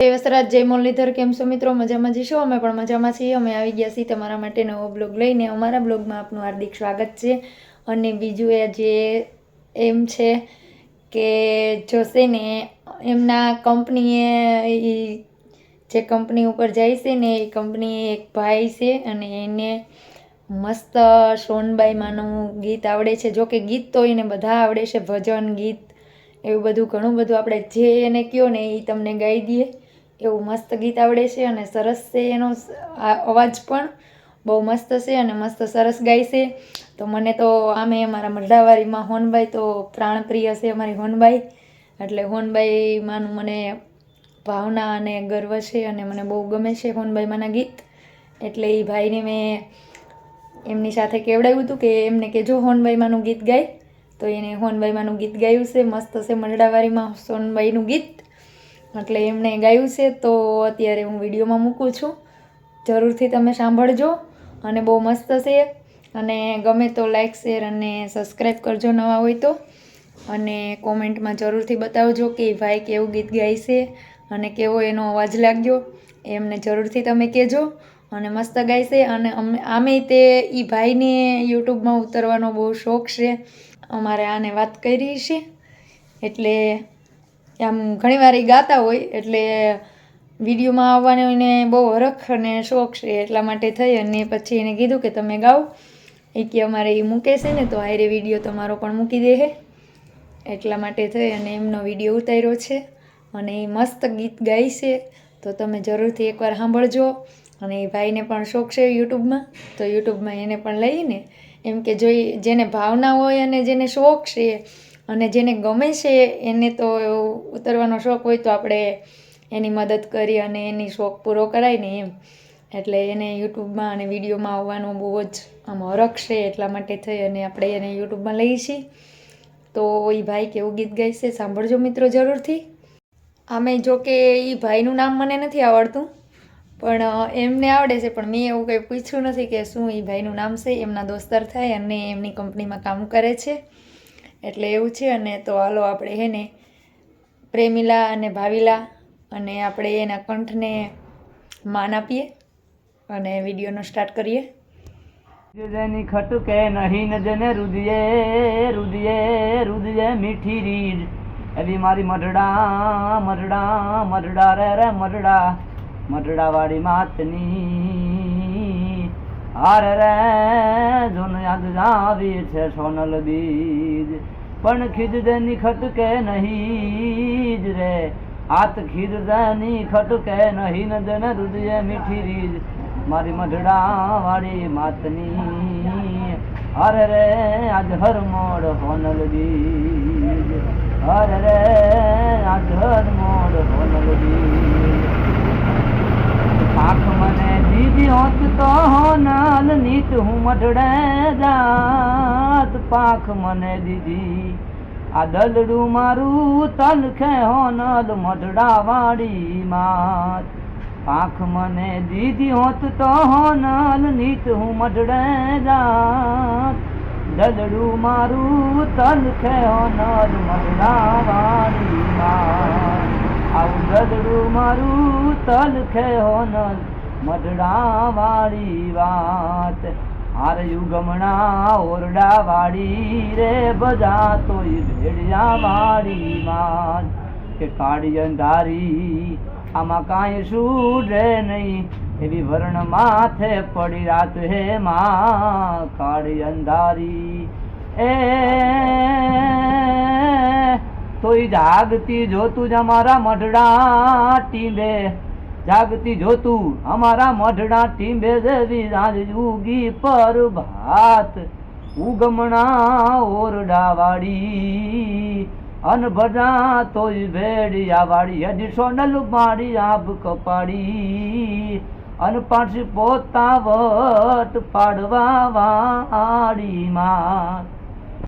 વસરાજ જય મુરલીધર, કેમ છો મિત્રો? મજામાં જશો? અમે પણ મજામાં છીએ. અમે આવી ગયા છીએ તમારા માટે નવો બ્લોગ લઈને. અમારા બ્લોગમાં આપનું હાર્દિક સ્વાગત છે. અને બીજું એ જે એમ છે કે જોશે ને એમના કંપનીએ જે કંપની ઉપર જાય છે ને એ કંપની એક ભાઈ છે અને એને મસ્ત સોનબાઈમાંનું ગીત આવડે છે. જો કે ગીત તો એને બધા આવડે છે, ભજન ગીત એવું બધું ઘણું બધું. આપણે જે એને કહો ને એ તમને ગાઈ દઈએ એવું મસ્ત ગીત આવડે છે અને સરસ છે. એનો અવાજ પણ બહુ મસ્ત છે અને મસ્ત સરસ ગાય છે. તો મને તો આમે અમારા મરડાવાડીમાં હોનબાઈ તો પ્રાણપ્રિય છે, અમારી હોનબાઈ. એટલે હોનબાઈ માનું મને ભાવના અને ગર્વ છે અને મને બહુ ગમે છે હોનબાઈ માના ગીત. એટલે એ ભાઈને મેં એમની સાથે કેવડાવ્યું હતું કે એમને કે જો હોનબાઈ માનું ગીત ગાય, તો એને હોનબાઈ માનું ગીત ગાયું છે. મસ્ત છે મરડાવાડીમાં સોનબાઈનું ગીત, એટલે એમણે ગાયું છે. તો અત્યારે હું વિડીયોમાં મૂકું છું, જરૂરથી તમે સાંભળજો અને બહુ મસ્ત છે. અને ગમે તો લાઈક, શેર અને સબસ્ક્રાઈબ કરજો નવા હોય તો. અને કોમેન્ટમાં જરૂરથી બતાવજો કે ભાઈ કેવું ગીત ગાય છે અને કેવો એનો અવાજ લાગ્યો, એમને જરૂરથી તમે કહેજો. અને મસ્ત ગાય છે. અને આમે તે એ ભાઈને યુટ્યુબમાં ઉતરવાનો બહુ શોખ છે. અમારે આને વાત કરી છે એટલે આમ ઘણીવાર એ ગાતા હોય એટલે વિડીયોમાં આવવાનો એને બહુ હરખ અને શોખ છે. એટલા માટે થઈ અને પછી એને કીધું કે તમે ગાઓ. એ કે અમારે એ મૂકે છે ને તો હારે વિડીયો તમારો પણ મૂકી દે. એટલા માટે થઈ અને એમનો વિડીયો ઉતાર્યો છે અને એ મસ્ત ગીત ગાય છે. તો તમે જરૂરથી એકવાર સાંભળજો. અને એ ભાઈને પણ શોખ છે યુટ્યુબમાં, તો યુટ્યુબમાં એને પણ લઈને એમ કે જોઈ જેને ભાવના હોય અને જેને શોખ છે અને જેને ગમે છે એને તો ઉતરવાનો શોખ હોય તો આપણે એની મદદ કરી અને એની શોખ પૂરો કરાય ને એમ. એટલે એને યુટ્યુબમાં અને વિડીયોમાં આવવાનો બહુ જ આમ હરખ છે. એટલા માટે થઈ અને આપણે એને યુટ્યુબમાં લઈએ છીએ. તો એ ભાઈ કેવું ગીત ગાય છે સાંભળજો મિત્રો જરૂરથી. આમે જો કે એ ભાઈનું નામ મને નથી આવડતું, પણ એમને આવડે છે. પણ મેં એવું કંઈ પૂછ્યું નથી કે શું એ ભાઈનું નામ છે. એમના દોસ્તાર થાય અને એમની કંપનીમાં કામ કરે છે એટલે એવું છે. અને તો હાલો આપણે હે ને પ્રેમિલા અને ભાવિલા અને આપણે એના કંઠને માન આપીએ અને વિડીયોનો સ્ટાર્ટ કરીએ. જેની ખટકે નહીં ન જને રુદિયે રુદિયે રુદિયે મીઠી રીડ એવી મારી મરડા મરડા મરડા રે મરડા મરડા વાળી માતની હાર રે જોન યાદ આવી છે સોનલ બીજ. પણ ખીજની ખટકે નહીં જ રે હાથ ખીજની ખટકે નહીં ન જને રુદિયે મીઠી રીડ મારી મઢડા વાળી માતની અરે રે આજ હર મોડ હોનલ બીજ અરે રે આજ હર મોડ હોનલ બીજ. આંખ મને દીદી હોત તો હોનલ નીત હું મઢડે જાત. પાંખ મને દીદી આ દલડું મારું તલખે હોનલ મઢડા વાળી માત. પાંખ મને દીદી હોત તો હોનલ નીત હું મઢડે જાત. દલડું મારું તલખે હોનલ મઢડા વાળી માત. આવું દલડું મારું તલખે હોનલ મઢડા વાળી વાત. હાર યુગમણા ઓરડા વાળી રે બજાતો ભેડિયા વાળી માત. કે કાળી અંધારી આમાં કાંઈ સૂડે નહીં એવી વર્ણ માથે પડી રાત હે માં કાળી અંધારી. એ તોય જાગતી જોતું જ અમારા મઢડા ટીંબે જાગતી જોતું અમારા મઢડા ટીંબે જેવી રાજ યુગી પર ભાત. ઉગમણા ઓરડા વાળી અનભજા તોય ભેડિયા વાળી હજી સોનલ મારી આબ કપાડી અન પાછી પોતા વટ પાડવા વાળી માં.